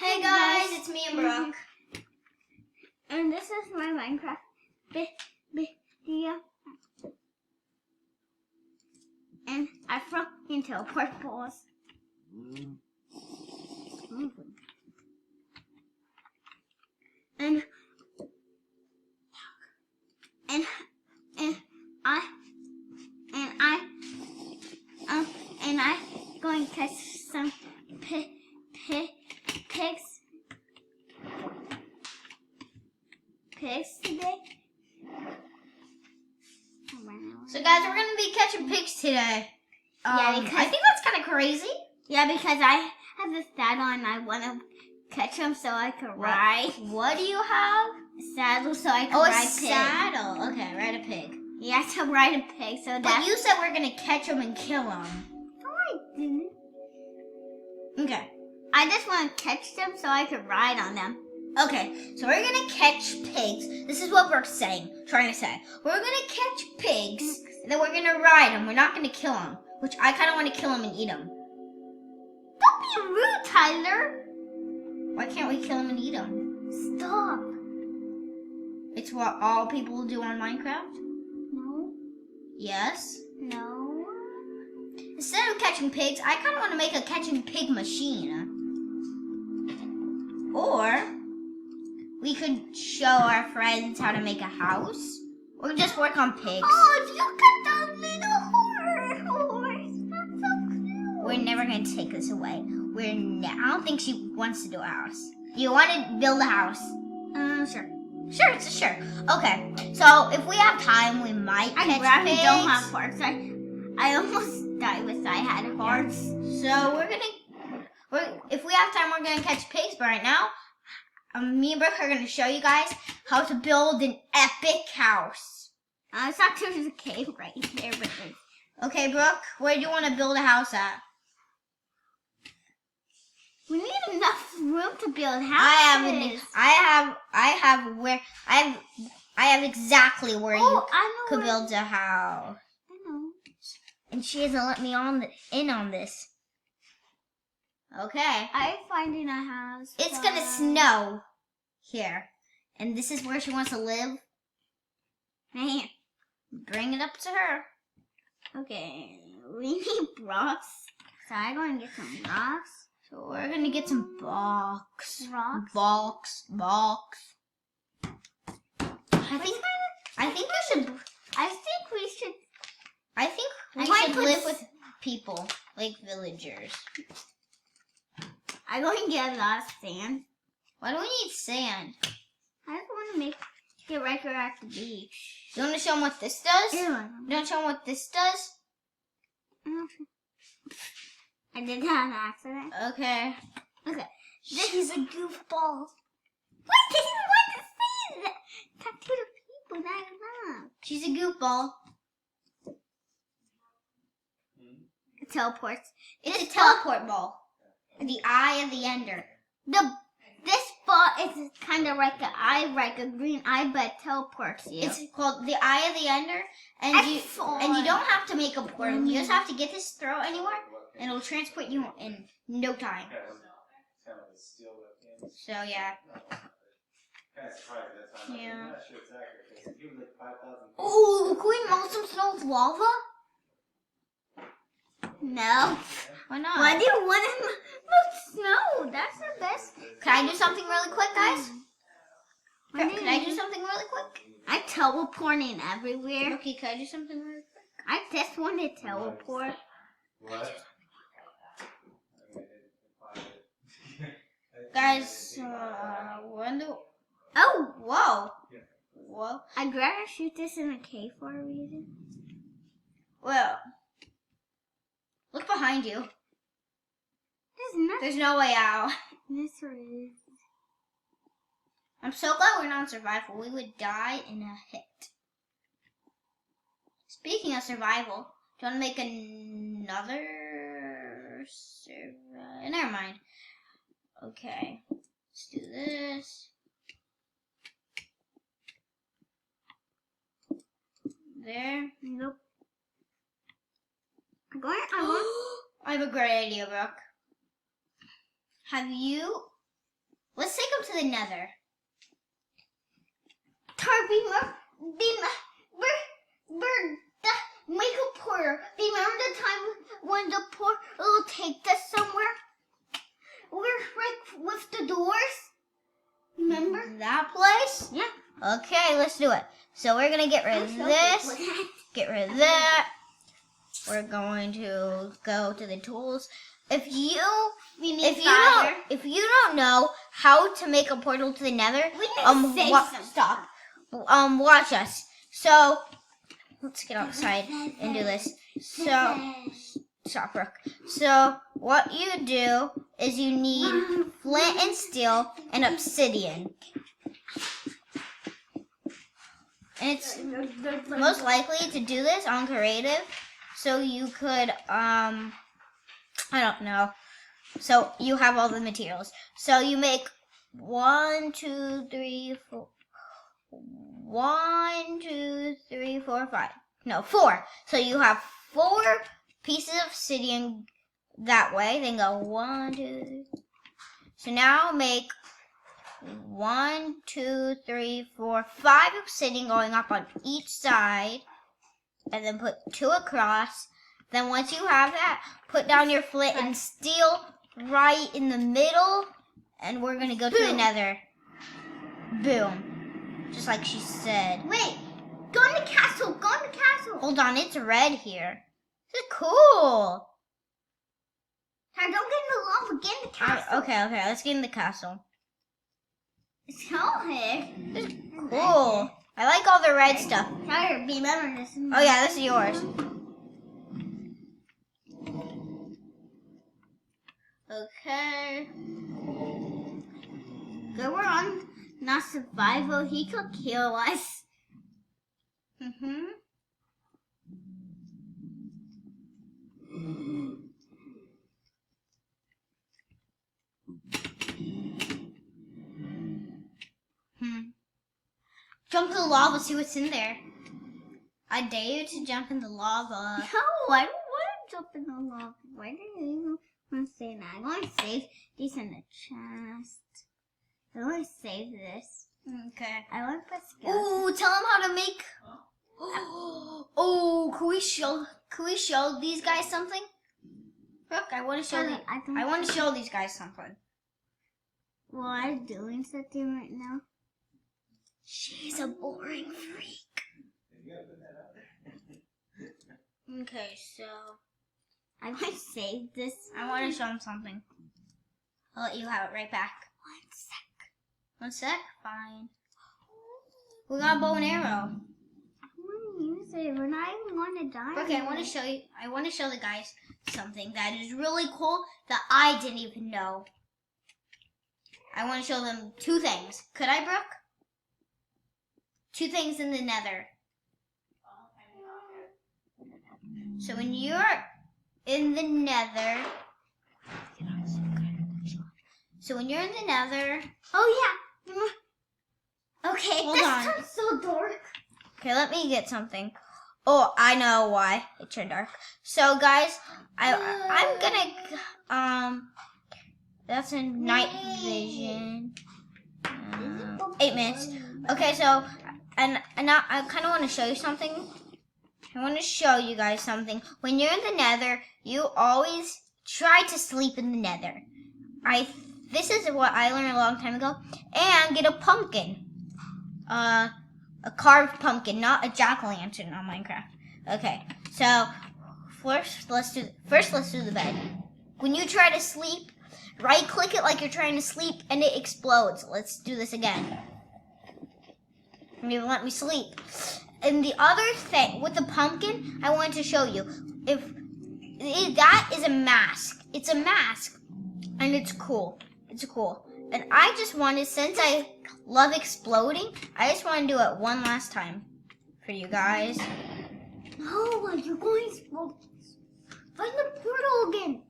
Hey guys, it's me and Brooke. And this is my Minecraft video. And I throw into a pork balls. And I going to catch some pigs today. So guys, we're gonna be catching pigs today. Yeah, because I think that's kind of crazy. Yeah, because I have a saddle and I want to catch them so I can ride. What do you have? A saddle so I can ride ride a saddle. Okay, ride a pig. Yeah, to ride a pig. So but you said we're gonna catch them and kill them. No, I didn't. Okay. I just want to catch them so I can ride on them. Okay, so we're gonna catch pigs. This is what we're trying to say. We're gonna catch pigs, and then we're gonna ride them. We're not gonna kill them, which I kind of want to kill them and eat them. Don't be rude, Tyler. Why can't we kill them and eat them? Stop. It's what all people do on Minecraft? No. Yes? No. Instead of catching pigs, I kind of want to make a catching pig machine. Or we could show our friends how to make a house. Or just work on pigs. Oh, look at that little horse. That's so cute. We're never going to take this away. I don't think she wants to do a house. Do you want to build a house? Sure. Sure. Okay, so if we have time, we might catch pigs. I don't have horse. I almost died with I had a horse. So if we have time, we're gonna catch pigs. But right now, me and Brooke are gonna show you guys how to build an epic house. It's actually there's a cave right there, but okay, Brooke, where do you want to build a house at? We need enough room to build houses. I have exactly where you could build a house. I know. And she hasn't let me in on this. Okay. I'm finding a house. It's gonna snow here. And this is where she wants to live. Man, bring it up to her. Okay, we need rocks. So I'm going to get some rocks. So we're gonna get some box. Rocks? Box. I think we should live with people, like villagers. I'm going to get a lot of sand. Why do we need sand? I just want to get regular at the beach. You want to show them what this does? Yeah. You want to show them what this does? I did that on accident. Okay. She's a goofball. Why did you want to say that? Talk to the people that I love. She's a goofball. It teleports. It's a teleport ball. The eye of the ender. This ball is kind of like an eye, like a green eye, but it teleports you. It's called the eye of the ender, and you don't have to make a portal. You just have to get this throw anywhere, and it'll transport you in no time. So yeah. Yeah. Oh, can we melt some snow with lava? No. Why not? Why do you want to melt snow? That's the best. Can I do something really quick, guys? Can I do something really quick? I'm teleporting everywhere. Okay, can I do something really quick? I just want to teleport. What? Guys, Oh, whoa. I'd rather shoot this in a cave for a reason. Well, look behind you. There's no way out. This is. I'm so glad we're not on survival. We would die in a hit. Speaking of survival, do you want to make another never mind. Okay, let's do this. There. Nope. I have a great idea, Brooke. Have you Let's take them to the nether. Make a portal. Remember the time when the portal will take us somewhere? We're like with the doors. Remember? That place? Yeah. Okay, let's do it. So we're going to get rid of this. Get rid of that. We're going to go to the tools. If you don't know how to make a portal to the nether, stop. Watch us. So let's get outside and do this. So stop, Brooke. So what you do is you need flint and steel and obsidian. And it's most likely to do this on creative. So you could, I don't know. So you have all the materials. So you make 1, 2, 3, 4. 1, 2, 3, 4, 5. No, 4. So you have 4 pieces of obsidian that way. Then go 1, 2. So now make 1, 2, 3, 4, 5 obsidian going up on each side. And then put 2 across. Then once you have that, put down your flint and steel right in the middle. And we're going to go to the nether. Boom. Just like she said. Wait. Go in the castle. Go in the castle. Hold on, it's red here. This is cool. Don't get in the lava. Get in the castle. Okay. Let's get in the castle. So here. This is cool. I like all the red stuff. Tyler, remember this. Oh yeah, this is yours. Okay. Good, we're on not survival. He could kill us. Jump in the lava, see what's in there. I dare you to jump in the lava. No, I don't want to jump in the lava. Why do you want to say that? I want to save these in the chest. I want to save this. Okay. I want to put skills. Ooh, tell them how to make. Oh, can we show these guys something? Brooke, I want to show I want to show these guys something. Well, I'm doing something right now. She's a boring freak. Okay, so I want to save this. I want to show them something. I'll let you have it right back. 1 sec. Fine. We got a bow and arrow. I want to use it. We're not even going to die. Okay, I want to show you. I want to show the guys something that is really cool that I didn't even know. I want to show them 2 things. Could I, Brooke? 2 things in the nether. So when you're in the nether, Oh yeah. Okay, hold this on. sounds so dark. Okay, let me get something. Oh, I know why it turned dark. So guys, I'm gonna that's a night vision. 8 minutes. Okay, so and now I kind of want to show you something. I want to show you guys something. When you're in the nether, you always try to sleep in the nether. This is what I learned a long time ago. And get a pumpkin. A carved pumpkin, not a jack-o'-lantern on Minecraft. Okay, so first let's do the bed. When you try to sleep, right-click it like you're trying to sleep, and it explodes. Let's do this again. And you let me sleep. And the other thing with the pumpkin, I wanted to show you. That is a mask. It's a mask, and it's cool. It's cool. And I just wanted, since I love exploding, I just want to do it one last time for you guys. No, you're going to find the portal again.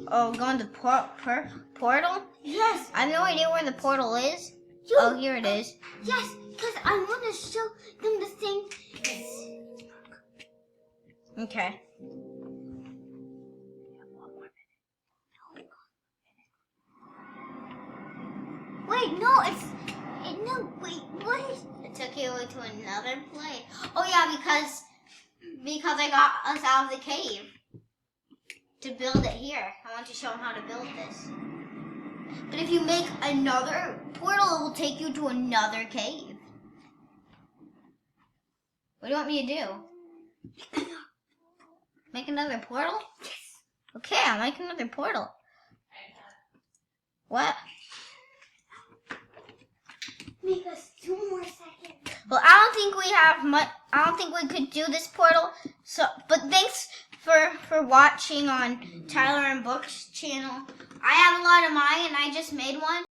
Oh, going to portal? Yes. I have no idea where the portal is. Oh, here it is. Yes, because I want to show them the thing. Okay. Wait, no, wait, what is... It took you to another place. Oh yeah, because I got us out of the cave to build it here. I want to show them how to build this. But if you make another portal, it will take you to another cave. What do you want me to do? Make another portal? Yes. Okay, I'll make another portal. What? Make us 2 more seconds. Well, I don't think we have much. I don't think we could do this portal. So, but thanks for watching on Tyler and Brooke's channel. I have a lot of mine, and I just made one.